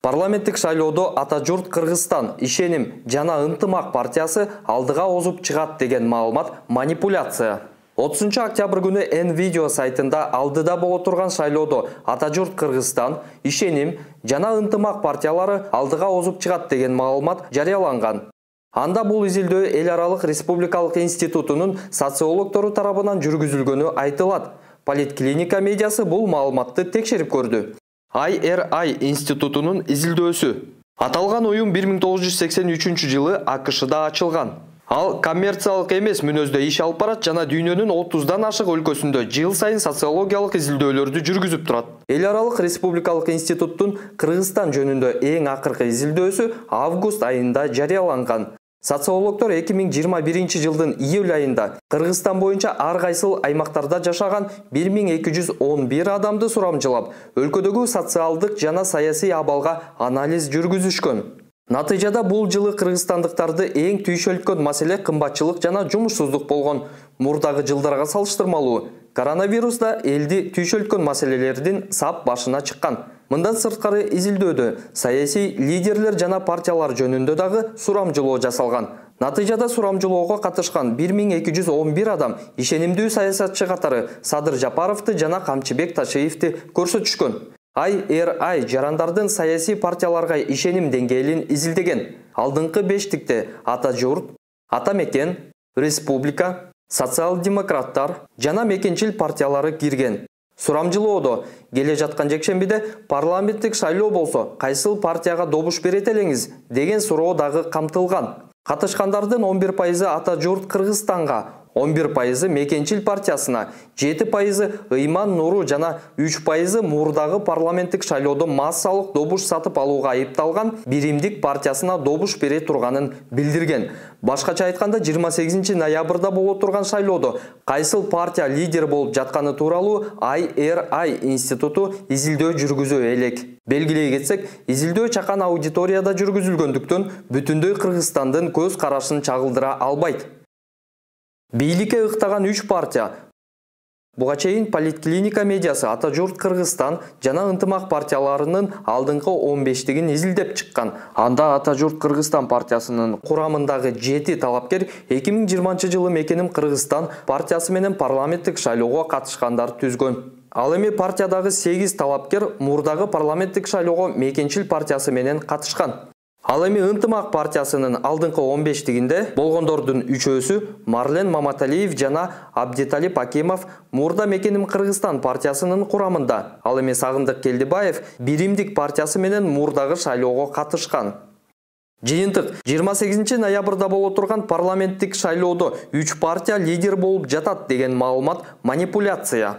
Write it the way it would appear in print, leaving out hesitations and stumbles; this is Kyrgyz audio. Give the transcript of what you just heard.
Парламенттик шайлоодо Ата журт Кыргызстан ишеним жана ынтымак партиясы алдыга озуп чыгат деген маалымат манипуляция. 30 октябрь күнү N-Video сайтында алдыда боло турган шайлоодо Ата журт Кыргызстан ишеним жана ынтымак партиялары алдыга озуп чыгат деген маалымат жарыяланган. Анда бул изилдөө Эл аралык республикалык институтунун социологтору тарабынан жүргүзүлгөнү айтылат. Политклиника медиасы бул маалыматты текшерип көрдү. IRI институтунун изилдөөсү. Аталган уюм 1983 жылы АКШда ачылган. Ал коммерциялык эмес мүнөздө иш алып барат жана дүйнөнүн 30дан ашык өлкөсүндө жыл сайын социологиялык изилдөөлөрдү жүргүзүп турат. Эл аралык республикалык институттун Кыргызстан жөнүндө эң акыркы изилдөөсү август айында жарыяланган. Социологтор 2021 жылдын июль айында Кыргызстан боюнча ар кайсыл аймактарда жашаган 1211 адамды сурамжылап, өлкөдөгү социалдык жана саясий абалга анализ жүргүзүшкөн. Натыйжада бул жылы кыргызстандыктарды эң түйшөлткөн маселе кымбатчылык жана жумушсуздук болгон. Мурдагы жылдарга салыштырмалуу коронавируста элди түйшөлткөн маселелердин сап башына чыккан. Мындан сырткары изилдөөдө саясий лидерлер жана партиялар жөнүндө дагы сурамжылоо жасалган. Натыйжада сурамжылоого катышкан 1211 адам ишенимдүү саясатчы катары Садыр Жапаровду жана Камчыбек Ташиевди көрсөтүшкөн. IRI жарандардын саясий партияларга ишеним деңгээлин изилдеген. Алдыңкы бештикте Ата журт, Ата мекен, Республика, социал-демократтар жана мекенчил партиялары кирген. Сурамжылоодо келе жаткан жекшембиде парламенттик шайлоо болсо кайсыл партияга добуш берет элеңиз деген суроо дагы камтылган. Катышкандардын 11% Ата журт Кыргызстанга, 11% мекенчил партиясына, 7% Ыйман Нуру жана 3% мурдагы парламенттик шайлоодо массалык добуш сатып алууга айыпталган Биримдик партиясына добуш бере турганын билдирген. Башкача айтканда 28 ноябрда боло турган шайлоодо кайсыл партия лидер болуп жатканы тууралуу IRI институту изилдөө жүргүзө элек. Белгилей кетсек, изилдөө чакан аудиторияда жүргүзүлгөндүктөн бүтүндөй Кыргызстандын көз карашын чагылдыра албайт. Бийликке ыктаган 3 партия. Буга чейин Политклиника медиасы Ата журт Кыргызстан жана ынтымак партияларынын алдыңкы 15-тигин изилдеп чыккан. Анда Ата журт Кыргызстан партиясынын курамындагы 7 талапкер 2020 жылы Мекеним Кыргызстан партиясы менен парламенттик шайлоого катышкандар түзгөн. Ал эми партиядагы 8 талапкер мурдагы парламенттик шайлоого Мекенчил партиясы менен катышкан. Ал эми ынтымак партиясынын алдыңкы 15-тигинде болгондордун 3-өсү Марлен Маматалиев жана Абдиталип Акимов мурда Мекеним Кыргызстан партиясынын курамында. Ал эми Сагындык Келдибаев Биримдик партиясы менен мурдагы шайлоого катышкан. Жыйынтык 28 ноябрда боло турган парламенттик шайлоодо 3 партия лидер болуп жатат деген маалымат манипуляция.